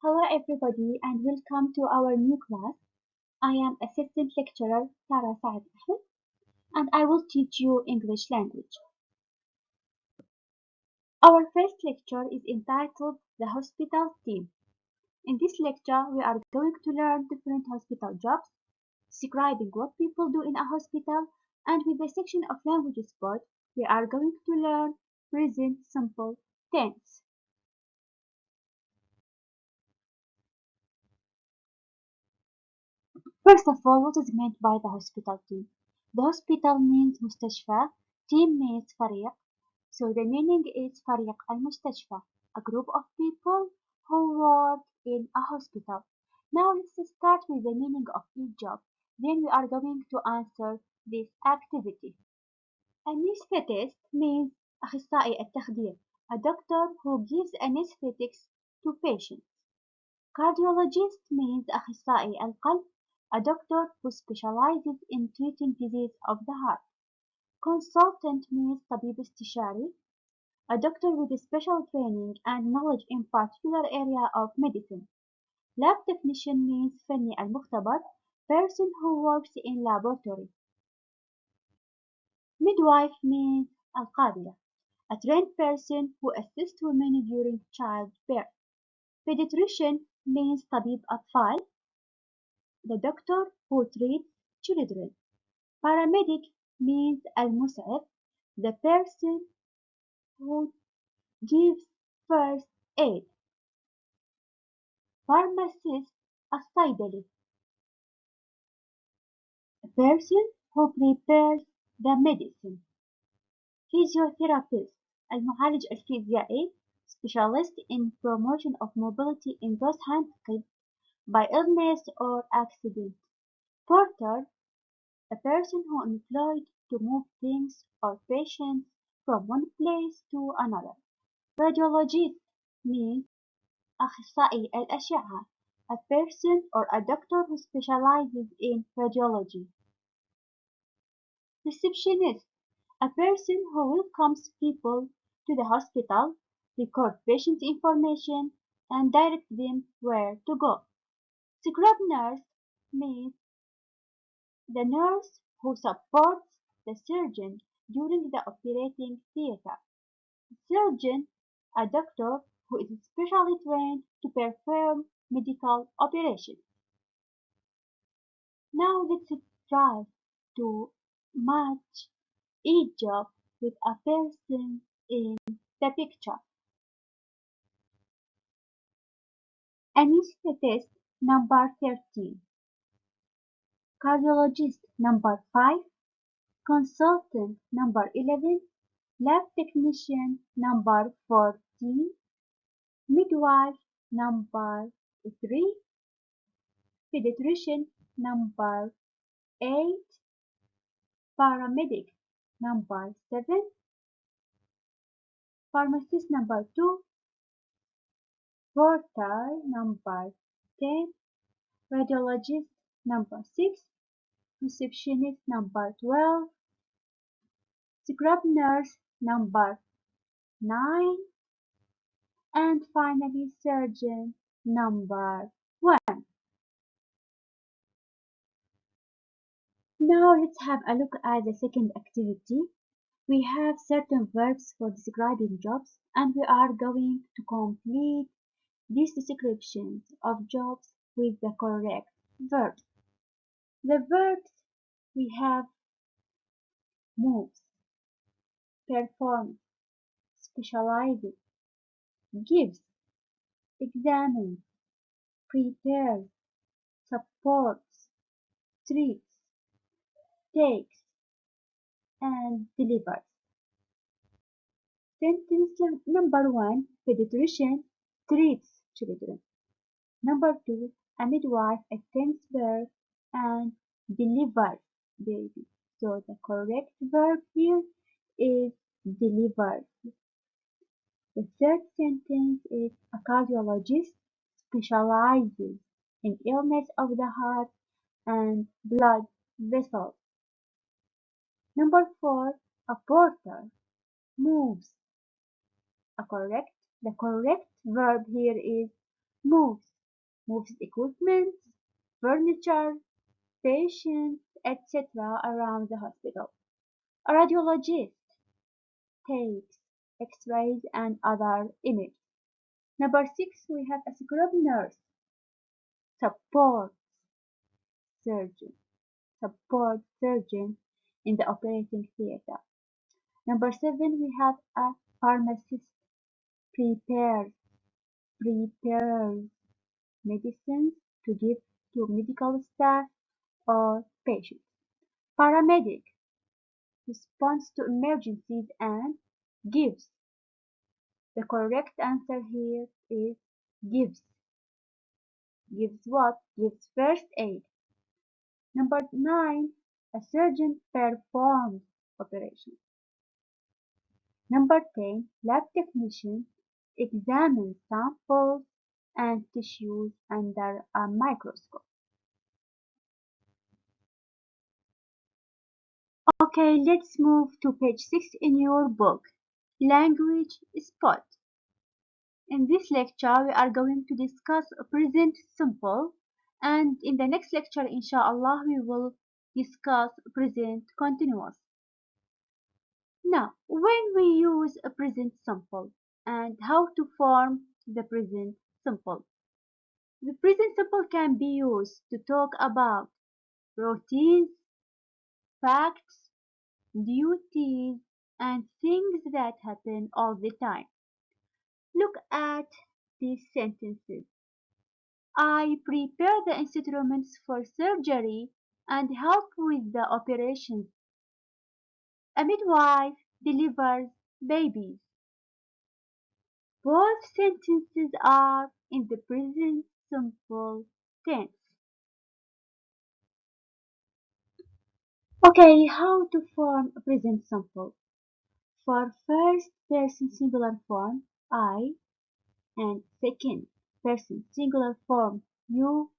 Hello everybody and welcome to our new class. I am Assistant Lecturer Sara and I will teach you English language. Our first lecture is entitled The Hospital Team. In this lecture, we are going to learn different hospital jobs, describing what people do in a hospital, and with the section of language sport, we are going to learn present simple tense. First of all, what is meant by the hospital team? The hospital means مستشفى, team means فريق, so the meaning is فريق المستشفى, a group of people who work in a hospital. Now let's start with the meaning of each job. Then we are going to answer this activity. Anesthetist means أخصائي التخدير, a doctor who gives anesthetics to patients. Cardiologist means أخصائي القلب, a doctor who specializes in treating disease of the heart. Consultant means طبيب استشاري, a doctor with special training and knowledge in particular area of medicine. Lab technician means فني المختبر, person who works in laboratory. Midwife means القابلة, a trained person who assists women during childbirth. Pediatrician means طبيب أطفال, the doctor who treats children. Paramedic means المسعف, the person who gives first aid. Pharmacist الصيدلي, a person who prepares the medicine. Physiotherapist المعالج الفيزيائي, specialist in promotion of mobility in those handicapped by illness or accident. Porter, a person who employed to move things or patients from one place to another. Radiologist means أخصائي الأشعة, a person or a doctor who specializes in radiology. Receptionist, a person who welcomes people to the hospital, record patient information, and direct them where to go. Scrub nurse means the nurse who supports the surgeon during the operating theater. Surgeon, a doctor who is specially trained to perform medical operations. Now let's try to match each job with a person in the picture. Anesthetist number 13. Cardiologist number 5. Consultant number 11. Lab technician number 14. Midwife number 3. Pediatrician number 8. Paramedic number 7. Pharmacist number 2. Porter number 10. Radiologist number 6. Receptionist number 12. Scrub nurse number 9. And finally surgeon number 1. Now let's have a look at the second activity. We have certain verbs for describing jobs and we are going to complete these descriptions of jobs with the correct verbs. The verbs we have moves, performs, specializes, gives, examines, prepares, supports, treats, takes, and delivers. Sentence number 1, pediatrician treats children. Number 2, a midwife attends birth and delivers baby. So the correct verb here is delivers. The third sentence is a cardiologist specializes in illness of the heart and blood vessels. Number 4, a porter moves. The correct verb here is moves. moves equipment, furniture, patients, etc. around the hospital. A radiologist takes X-rays and other images. Number 6, we have a scrub nurse, support surgeon, support surgeon in the operating theater. Number 7, we have a pharmacist, prepares, prepares medicines to give to medical staff or patients. Paramedic responds to emergencies and gives. The correct answer here is gives. Gives what? Gives first aid. Number 9, a surgeon performs operations. Number 10, lab technician examines samples and tissues under a microscope. Okay, let's move to page 6 in your book, Language Spot. In this lecture, we are going to discuss present simple, and in the next lecture, inshallah, we will discuss present continuous. Now, when we use a present simple and how to form the present simple. The present simple can be used to talk about routines, facts, duties, and things that happen all the time. Look at these sentences. I prepare the instruments for surgery and help with the operations. A midwife delivers babies. Both sentences are in the present simple tense. Okay, how to form a present simple? For first person singular form, I, and second person singular form, you,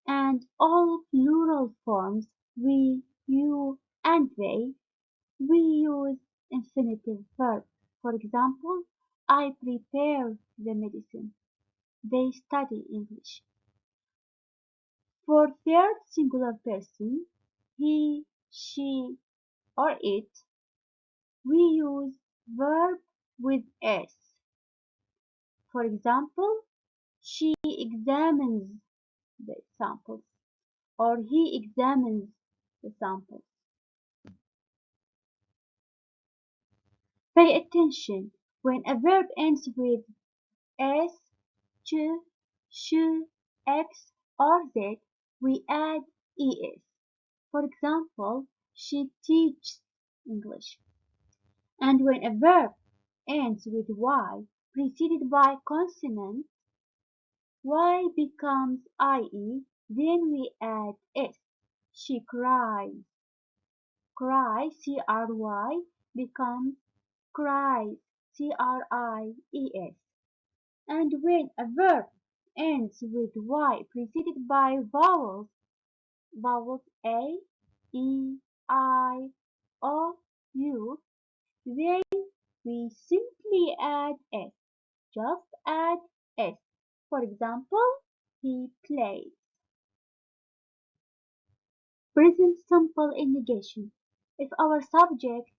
and all plural forms, we, you, and they, we use infinitive verb. For example, I prepare the medicine. They study English. For third singular person, he, she, or it, we use verb with s. For example, she examines the samples or he examines the samples. Pay attention. When a verb ends with s, ch, sh, x, or z, we add es. For example, she teaches English. And when a verb ends with y preceded by consonant, y becomes ie, then we add s. She cries. Cry, C-R-Y, becomes cries, C-R-I-E-S. And when a verb ends with y preceded by vowels, vowels A, E, I, O, U, then we simply add s. Just add s. For example, he plays. Present simple in negation. If our subject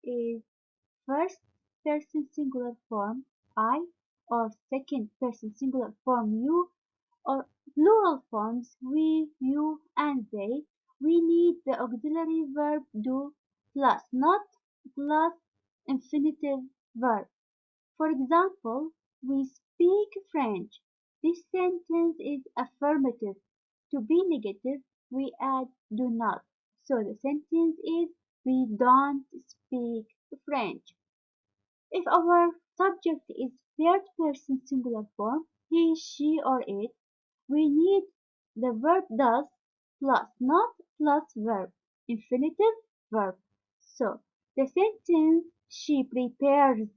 is first person singular form I or second person singular form you or plural forms we, you, and they, we need the auxiliary verb do plus, not plus infinitive verb. For example, we speak French. This sentence is affirmative. To be negative, we add do not. So the sentence is we don't speak French. If our subject is third person singular form, he, she, or it, we need the verb does plus, not plus verb, infinitive verb. So the sentence she prepares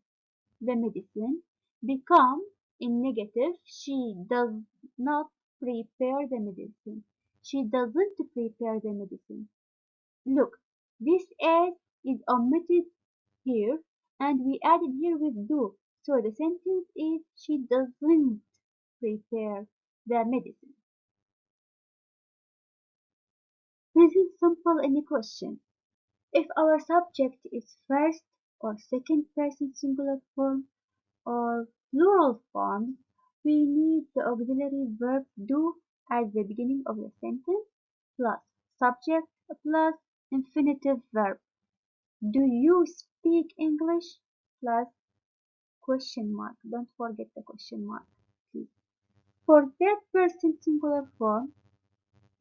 the medicine become in negative she does not prepare the medicine. She doesn't prepare the medicine. Look, this S is omitted here and we added here with do. So the sentence is she doesn't prepare the medicine. Present simple in a question. If our subject is first or second person singular form or plural forms, we need the auxiliary verb do at the beginning of the sentence plus subject plus infinitive verb. Do you speak English? Plus question mark. Don't forget the question mark, please. For third person singular form,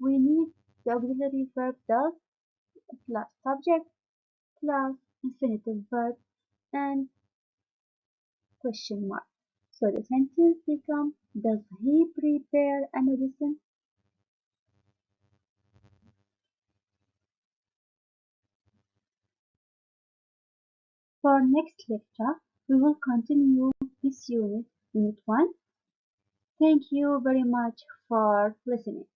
we need the auxiliary verb does plus subject plus infinitive verb and question mark. So the sentence becomes, does he prepare a medicine? For next lecture, we will continue this unit, unit 1. Thank you very much for listening.